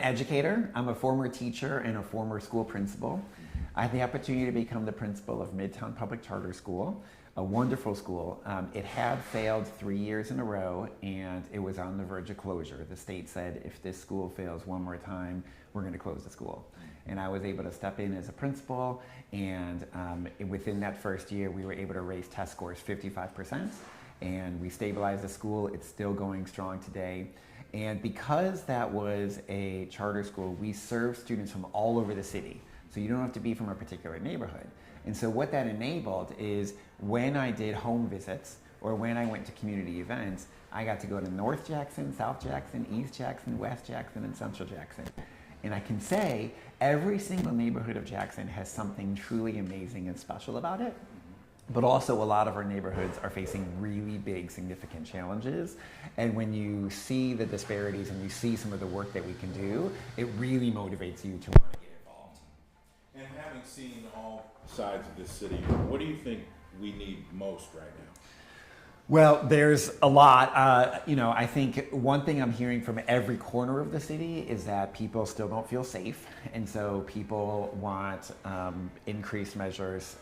educator. I'm a former teacher and a former school principal. I had the opportunity to become the principal of Midtown Public Charter School, a wonderful school. It had failed 3 years in a row, and it was on the verge of closure. The state said, if this school fails one more time, we're going to close the school. And I was able to step in as a principal, and within that first year, we were able to raise test scores 55%, and we stabilized the school. It's still going strong today. And because that was a charter school, we serve students from all over the city. So you don't have to be from a particular neighborhood. And so what that enabled is when I did home visits or when I went to community events, I got to go to North Jackson, South Jackson, East Jackson, West Jackson, and Central Jackson. And I can say every single neighborhood of Jackson has something truly amazing and special about it. But also a lot of our neighborhoods are facing really big, significant challenges. And when you see the disparities and you see some of the work that we can do, it really motivates you to want to get involved. And having seen all sides of this city, what do you think we need most right now? Well, there's a lot. I think one thing I'm hearing from every corner of the city is that people still don't feel safe. And so people want increased measures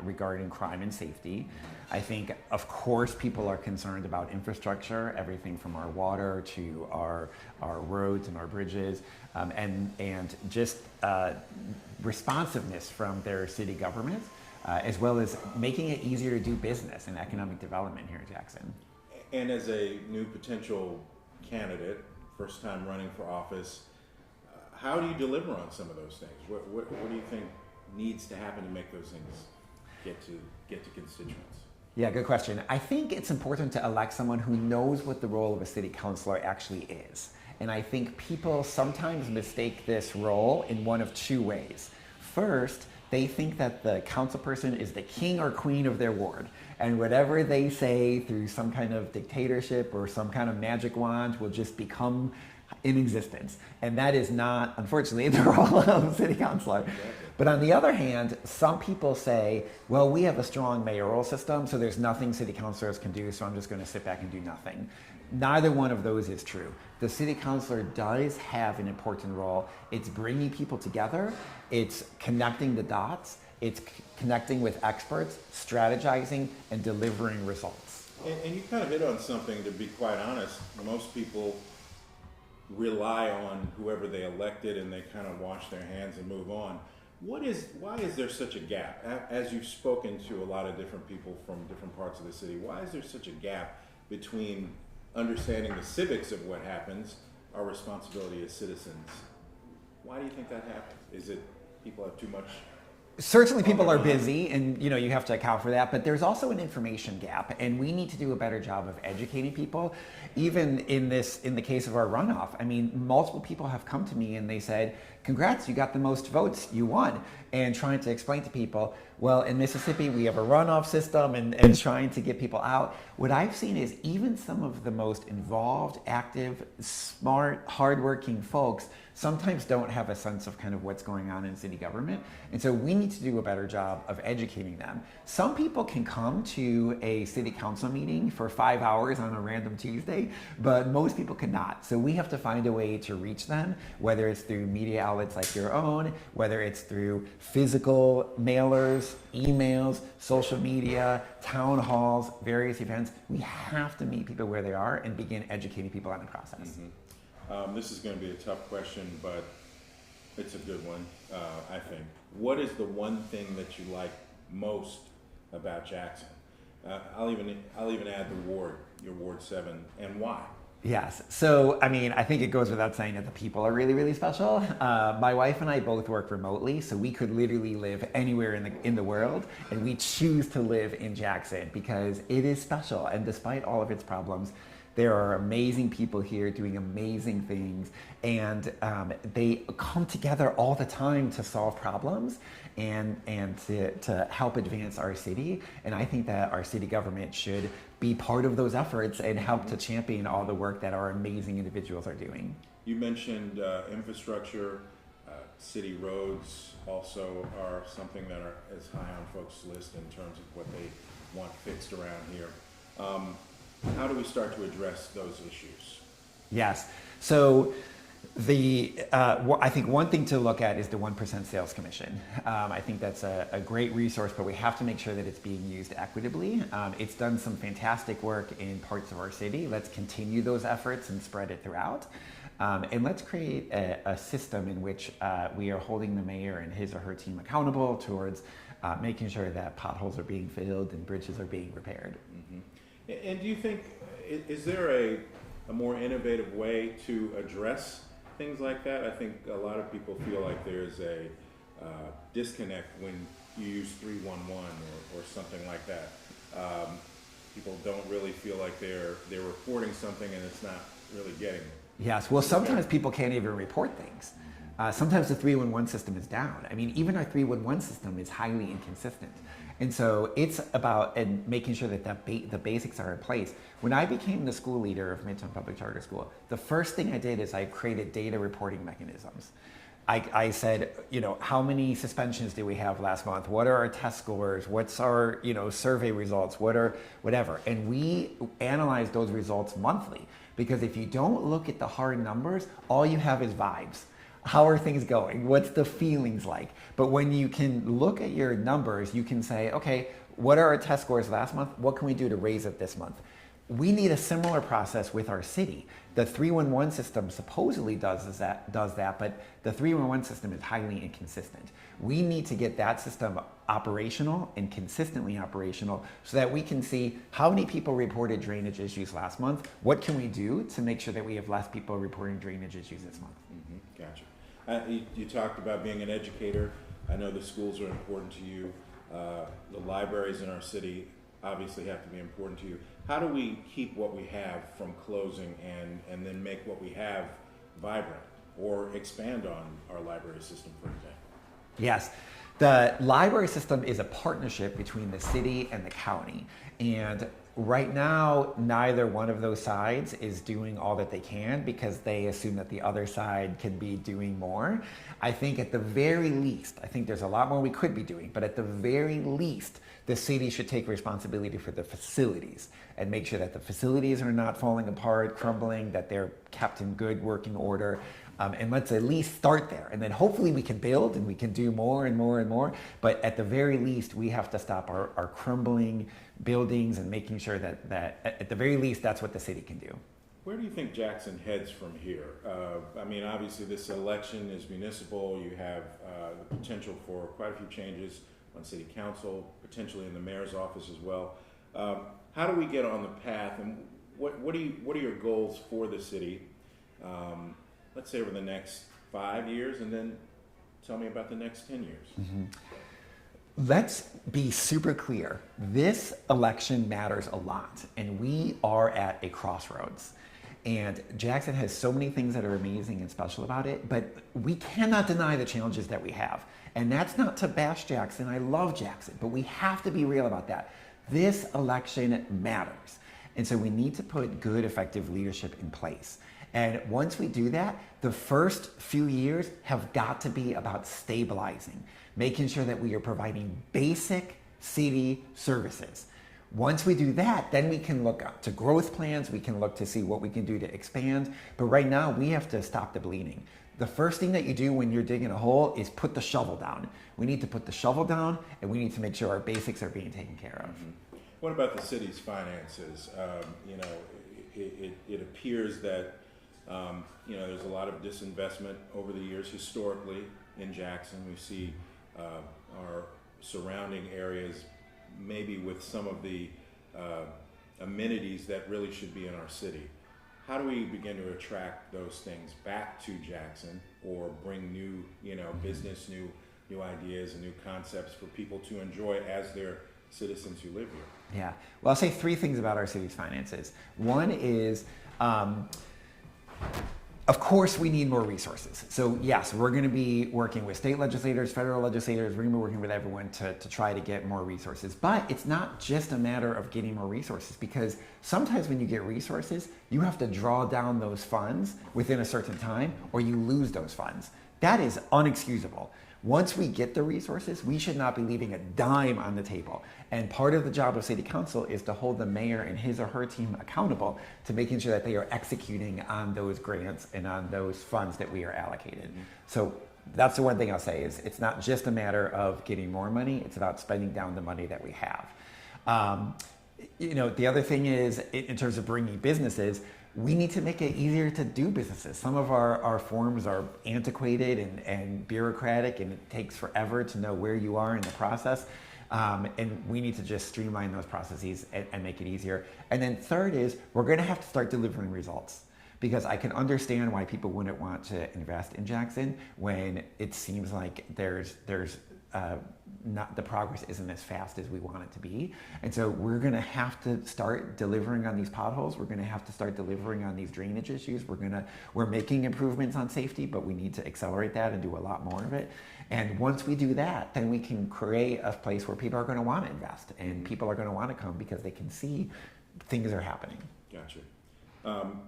regarding crime and safety. I think, of course, people are concerned about infrastructure, everything from our water to our roads and our bridges, and just responsiveness from their city government. As well as making it easier to do business and economic development here in Jackson. And as a new potential candidate, first time running for office, how do you deliver on some of those things? What do you think needs to happen to make those things get to constituents? Yeah, good question. I think it's important to elect someone who knows what the role of a city councilor actually is. And I think people sometimes mistake this role in one of two ways. First, they think that the council person is the king or queen of their ward, and whatever they say through some kind of dictatorship or some kind of magic wand will just become in existence. And that is not, unfortunately, the role of a city councilor. But on the other hand, some people say, well, we have a strong mayoral system, so there's nothing city councilors can do, so I'm just going to sit back and do nothing. Neither one of those is true. The city councilor does have an important role. It's bringing people together. It's connecting the dots. It's connecting with experts, strategizing, and delivering results. And you kind of hit on something, to be quite honest. Most people rely on whoever they elected and they kind of wash their hands and move on. Why is there such a gap? As you've spoken to a lot of different people from different parts of the city, why is there such a gap between understanding the civics of what happens, our responsibility as citizens? Why do you think that happens? Is it people have too much? Certainly people are busy, and you have to account for that, but there's also an information gap, and we need to do a better job of educating people. Even in the case of our runoff, I mean, multiple people have come to me and they said, congrats, you got the most votes, you won. And trying to explain to people, well, in Mississippi we have a runoff system, and trying to get people out. What I've seen is even some of the most involved, active, smart, hardworking folks sometimes don't have a sense of kind of what's going on in city government. And so we need to do a better job of educating them. Some people can come to a city council meeting for 5 hours on a random Tuesday, but most people cannot. So we have to find a way to reach them, whether it's through media outlets like your own, whether it's through physical mailers, emails, social media, town halls, various events. We have to meet people where they are and begin educating people on the process. Mm-hmm. This is going to be a tough question, but it's a good one, I think. What is the one thing that you like most about Jackson? I'll even add your Ward 7, and why? Yes. So, I mean, I think it goes without saying that the people are really, really special. My wife and I both work remotely, so we could literally live anywhere in the world, and we choose to live in Jackson because it is special. And despite all of its problems, there are amazing people here doing amazing things, and they come together all the time to solve problems and to help advance our city. And I think that our city government should be part of those efforts and help to champion all the work that our amazing individuals are doing. You mentioned infrastructure. City roads also are something that are as high on folks' list in terms of what they want fixed around here. How do we start to address those issues? Yes. So I think one thing to look at is the 1% sales commission. I think that's a great resource, but we have to make sure that it's being used equitably. It's done some fantastic work in parts of our city. Let's continue those efforts and spread it throughout. And let's create a system in which we are holding the mayor and his or her team accountable towards making sure that potholes are being filled and bridges are being repaired. Mm-hmm. And do you think, is there a more innovative way to address things like that? I think a lot of people feel like there's a disconnect when you use 311 or something like that. People don't really feel like they're reporting something and it's not really getting them. Yes, well, sometimes people can't even report things. Sometimes the 311 system is down. I mean, even our 311 system is highly inconsistent. And so it's about making sure that the basics are in place. When I became the school leader of Midtown Public Charter School, the first thing I did is I created data reporting mechanisms. I said, how many suspensions did we have last month? What are our test scores? What's our, survey results? Whatever. And we analyze those results monthly, because if you don't look at the hard numbers, all you have is vibes. How are things going? What's the feelings like? But when you can look at your numbers, you can say, okay, what are our test scores last month? What can we do to raise it this month? We need a similar process with our city. The 311 system supposedly does that, but the 311 system is highly inconsistent. We need to get that system operational and consistently operational so that we can see how many people reported drainage issues last month. What can we do to make sure that we have less people reporting drainage issues this month? Mm-hmm. Gotcha. You talked about being an educator. I know the schools are important to you. The libraries in our city obviously have to be important to you. How do we keep what we have from closing and then make what we have vibrant or expand on our library system, for example? Yes. The library system is a partnership between the city and the county. And right now, neither one of those sides is doing all that they can because they assume that the other side can be doing more. I think at the very least, I think there's a lot more we could be doing, but at the very least, the city should take responsibility for the facilities and make sure that the facilities are not falling apart, crumbling, that they're kept in good working order. And let's at least start there. And then hopefully we can build and we can do more and more and more. But at the very least, we have to stop our crumbling buildings and making sure that at the very least, that's what the city can do. Where do you think Jackson heads from here? I mean, obviously this election is municipal. You have the potential for quite a few changes on city council, potentially in the mayor's office as well. How do we get on the path, and what are your goals for the city? Let's say over the next 5 years, and then tell me about the next 10 years. Mm-hmm. Let's be super clear. This election matters a lot, and we are at a crossroads. And Jackson has so many things that are amazing and special about it, but we cannot deny the challenges that we have. And that's not to bash Jackson. I love Jackson, but we have to be real about that. This election matters. And so we need to put good, effective leadership in place. And once we do that, the first few years have got to be about stabilizing, making sure that we are providing basic city services. Once we do that, then we can look to growth plans, we can look to see what we can do to expand. But right now, we have to stop the bleeding. The first thing that you do when you're digging a hole is put the shovel down. We need to put the shovel down, and we need to make sure our basics are being taken care of. Mm-hmm. What about the city's finances? It appears that there's a lot of disinvestment over the years historically in Jackson. We see our surrounding areas maybe with some of the amenities that really should be in our city. How do we begin to attract those things back to Jackson or bring new, business, new ideas and new concepts for people to enjoy as their citizens who live here? Yeah. Well, I'll say three things about our city's finances. One is, of course, we need more resources. So yes, we're going to be working with state legislators, federal legislators. We're going to be working with everyone to try to get more resources. But it's not just a matter of getting more resources, because sometimes when you get resources, you have to draw down those funds within a certain time or you lose those funds. That is unexcusable. Once we get the resources, we should not be leaving a dime on the table. And part of the job of city council is to hold the mayor and his or her team accountable to making sure that they are executing on those grants and on those funds that we are allocated. So that's the one thing I'll say is it's not just a matter of getting more money, it's about spending down the money that we have. The other thing is, in terms of bringing businesses, we need to make it easier to do businesses. Some of our forms are antiquated and bureaucratic, and it takes forever to know where you are in the process. And we need to just streamline those processes and make it easier. And then third is, we're gonna have to start delivering results. Because I can understand why people wouldn't want to invest in Jackson when it seems like there's not, the progress isn't as fast as we want it to be. And so we're gonna have to start delivering on these potholes. We're gonna have to start delivering on these drainage issues. We're making improvements on safety, but we need to accelerate that and do a lot more of it. And once we do that, then we can create a place where people are gonna wanna invest and people are gonna wanna come because they can see things are happening. Gotcha.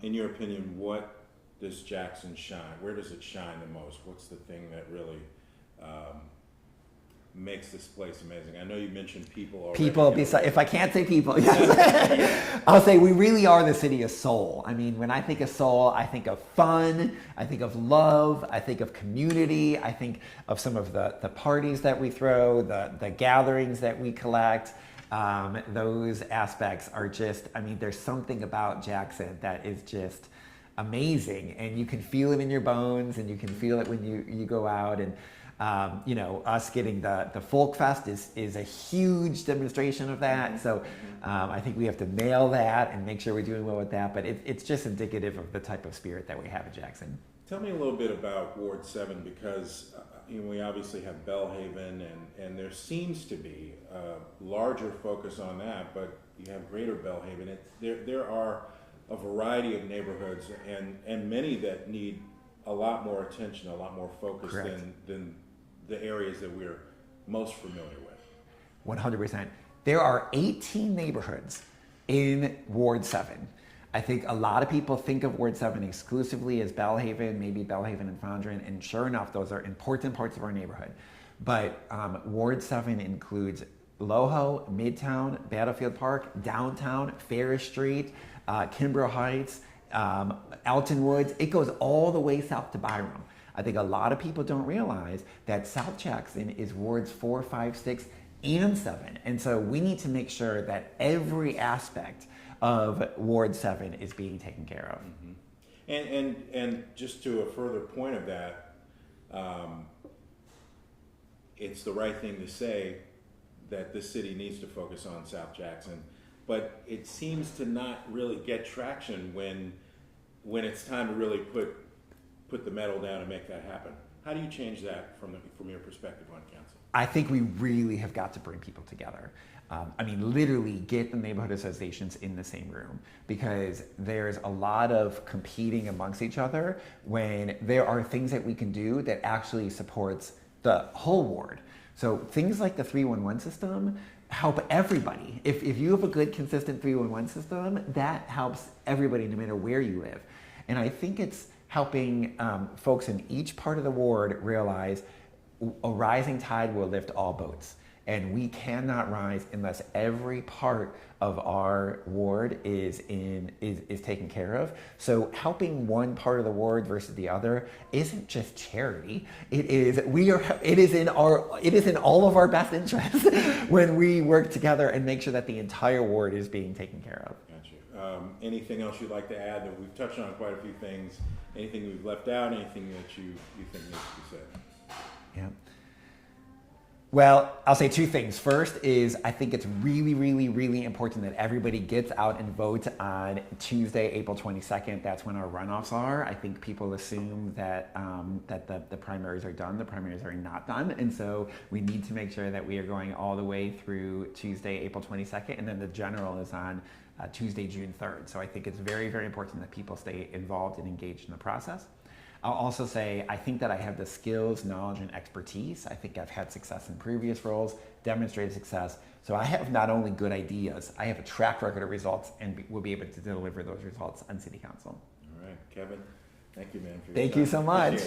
In your opinion, what does Jackson shine? Where does it shine the most? What's the thing that really makes this place amazing? I know you mentioned people already. People, if I can't say people, yes. I'll say we really are the city of soul. I mean, when I think of soul, I think of fun, I think of love, I think of community, I think of some of the parties that we throw, the gatherings that we collect. Those aspects are just, I mean, there's something about Jackson that is just amazing, and you can feel it in your bones, and you can feel it when you go out. And us getting the Folk Fest is a huge demonstration of that. So I think we have to nail that and make sure we're doing well with that. But it's just indicative of the type of spirit that we have in Jackson. Tell me a little bit about Ward 7, because we obviously have Bellhaven, and there seems to be a larger focus on that, but you have Greater Bellhaven. There are a variety of neighborhoods, and many that need a lot more attention, a lot more focus than the areas that we're most familiar with. 100%. There are 18 neighborhoods in Ward 7. I think a lot of people think of Ward 7 exclusively as Bellhaven, maybe Bellhaven and Fondren, and sure enough, those are important parts of our neighborhood. But Ward 7 includes LoHo, Midtown, Battlefield Park, Downtown, Ferris Street, Kimbrough Heights, Alton Woods. It goes all the way south to Byram. I think a lot of people don't realize that South Jackson is Wards 4, 5, 6, and 7. And so we need to make sure that every aspect of Ward 7 is being taken care of. Mm-hmm. And just to a further point of that, it's the right thing to say that the city needs to focus on South Jackson, but it seems to not really get traction when it's time to really put the metal down and make that happen. How do you change that from your perspective on council? I think we really have got to bring people together. Literally get the neighborhood associations in the same room, because there's a lot of competing amongst each other when there are things that we can do that actually supports the whole ward. So things like the 311 system help everybody. If you have a good, consistent 311 system, that helps everybody no matter where you live. And I think it's helping folks in each part of the ward realize a rising tide will lift all boats. And we cannot rise unless every part of our ward is taken care of. So helping one part of the ward versus the other isn't just charity. It is in all of our best interests when we work together and make sure that the entire ward is being taken care of. Gotcha. Anything else you'd like to add? That we've touched on quite a few things. Anything we've left out? Anything that you think needs to be said? Yeah. Well, I'll say two things. First is I think it's really, really, really important that everybody gets out and votes on Tuesday, April 22nd. That's when our runoffs are. I think people assume that the primaries are done. The primaries are not done. And so we need to make sure that we are going all the way through Tuesday, April 22nd. And then the general is on Tuesday, June 3rd. So I think it's very, very important that people stay involved and engaged in the process. I'll also say I think that I have the skills, knowledge, and expertise. I think I've had success in previous roles, demonstrated success. So I have not only good ideas, I have a track record of results, and will be able to deliver those results on City Council. All right, Kevin, thank you, man. Thank you so much.